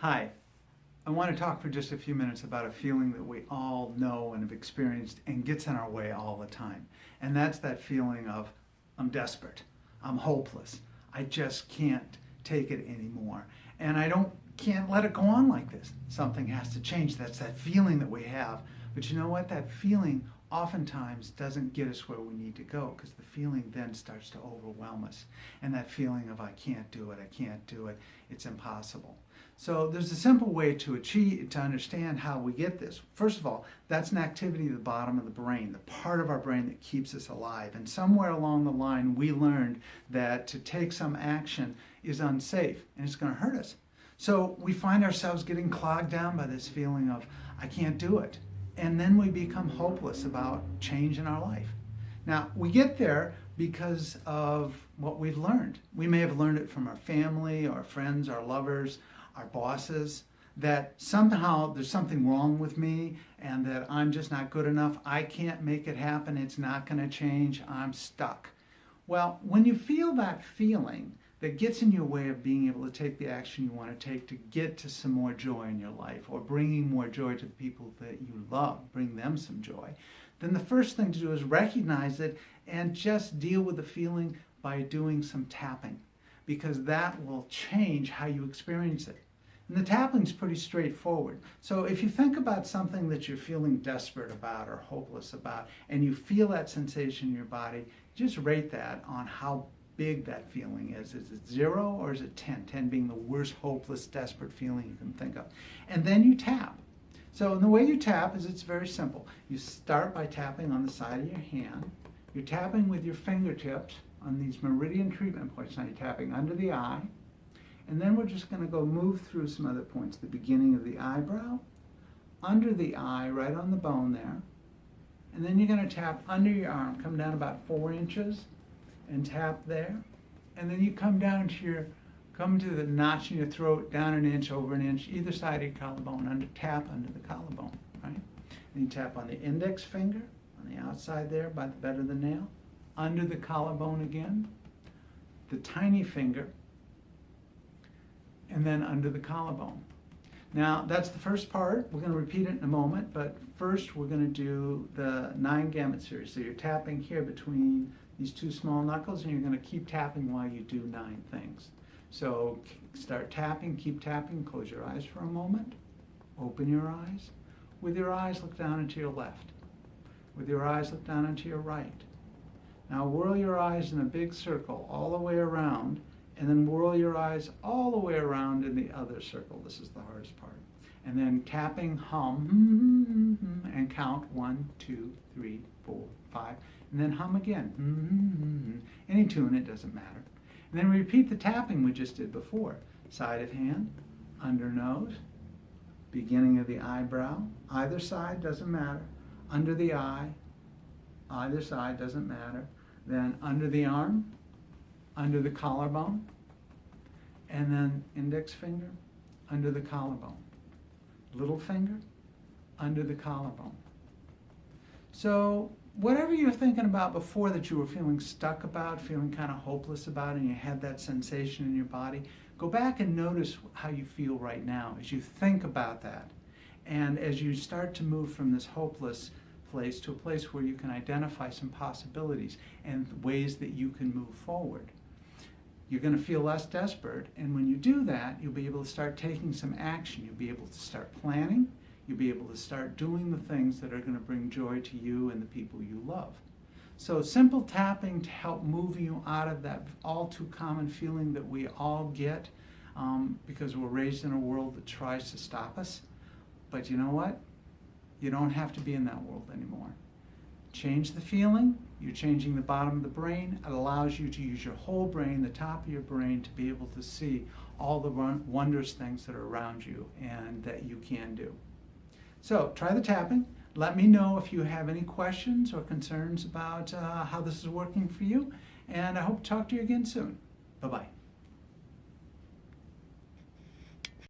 Hi, I want to talk for just a few minutes about a feeling that we all know and have experienced and gets in our way all the time. And that's that feeling of, I'm desperate, I'm hopeless, I just can't take it anymore. And can't let it go on like this. Something has to change. That's that feeling that we have. But you know what? That feeling oftentimes doesn't get us where we need to go, because the feeling then starts to overwhelm us. And that feeling of, I can't do it, it's impossible. So there's a simple way to understand how we get this. First of all, that's an activity at the bottom of the brain, the part of our brain that keeps us alive. And somewhere along the line, we learned that to take some action is unsafe and it's going to hurt us. So we find ourselves getting clogged down by this feeling of, I can't do it. And then we become hopeless about change in our life. Now, we get there because of what we've learned. We may have learned it from our family, our friends, our lovers, our bosses, that somehow there's something wrong with me and that I'm just not good enough. I can't make it happen. It's not going to change. I'm stuck. Well, when you feel that feeling that gets in your way of being able to take the action you want to take to get to some more joy in your life, or bringing more joy to the people that you love, bring them some joy, then the first thing to do is recognize it and just deal with the feeling by doing some tapping, because that will change how you experience it. And the tapping is pretty straightforward. So if you think about something that you're feeling desperate about or hopeless about, and you feel that sensation in your body, just rate that on how big that feeling is. Is it 0 or is it 10? 10 being the worst, hopeless, desperate feeling you can think of. And then you tap. So the way you tap is, it's very simple. You start by tapping on the side of your hand. You're tapping with your fingertips on these meridian treatment points. Now you're tapping under the eye. And then we're just going to go move through some other points. The beginning of the eyebrow, under the eye, right on the bone there. And then you're going to tap under your arm, come down about 4 inches and tap there. And then you come down to the notch in your throat, down an inch, over an inch, either side of your collarbone, tap under the collarbone, right? Then you tap on the index finger, on the outside there by the bed of the nail, under the collarbone again, the tiny finger, and then under the collarbone. Now, that's the first part. We're going to repeat it in a moment, but first we're going to do the 9 gamut series. So you're tapping here between these 2 small knuckles, and you're going to keep tapping while you do 9 things. So start tapping, keep tapping, close your eyes for a moment, open your eyes. With your eyes, look down into your left. With your eyes, look down into your right. Now whirl your eyes in a big circle all the way around, and then whirl your eyes all the way around in the other circle. This is the hardest part. And then tapping, hum, and count 1, 2, 3, 4, 5, and then hum again. Any tune, it doesn't matter. And then repeat the tapping we just did before. Side of hand, under nose, beginning of the eyebrow, either side, doesn't matter. Under the eye, either side, doesn't matter. Then under the arm, under the collarbone, and then index finger, under the collarbone. Little finger, under the collarbone. So whatever you're thinking about before that you were feeling stuck about, feeling kind of hopeless about, and you had that sensation in your body, go back and notice how you feel right now as you think about that. And as you start to move from this hopeless place to a place where you can identify some possibilities and ways that you can move forward. You're going to feel less desperate, and when you do that, you'll be able to start taking some action. You'll be able to start planning. You'll be able to start doing the things that are going to bring joy to you and the people you love. So simple tapping to help move you out of that all too common feeling that we all get because we're raised in a world that tries to stop us. But you know what? You don't have to be in that world anymore. Change the feeling. You're changing the bottom of the brain. It allows you to use your whole brain, the top of your brain, to be able to see all the wondrous things that are around you and that you can do. So try the tapping. Let me know if you have any questions or concerns about how this is working for you. And I hope to talk to you again soon. Bye-bye.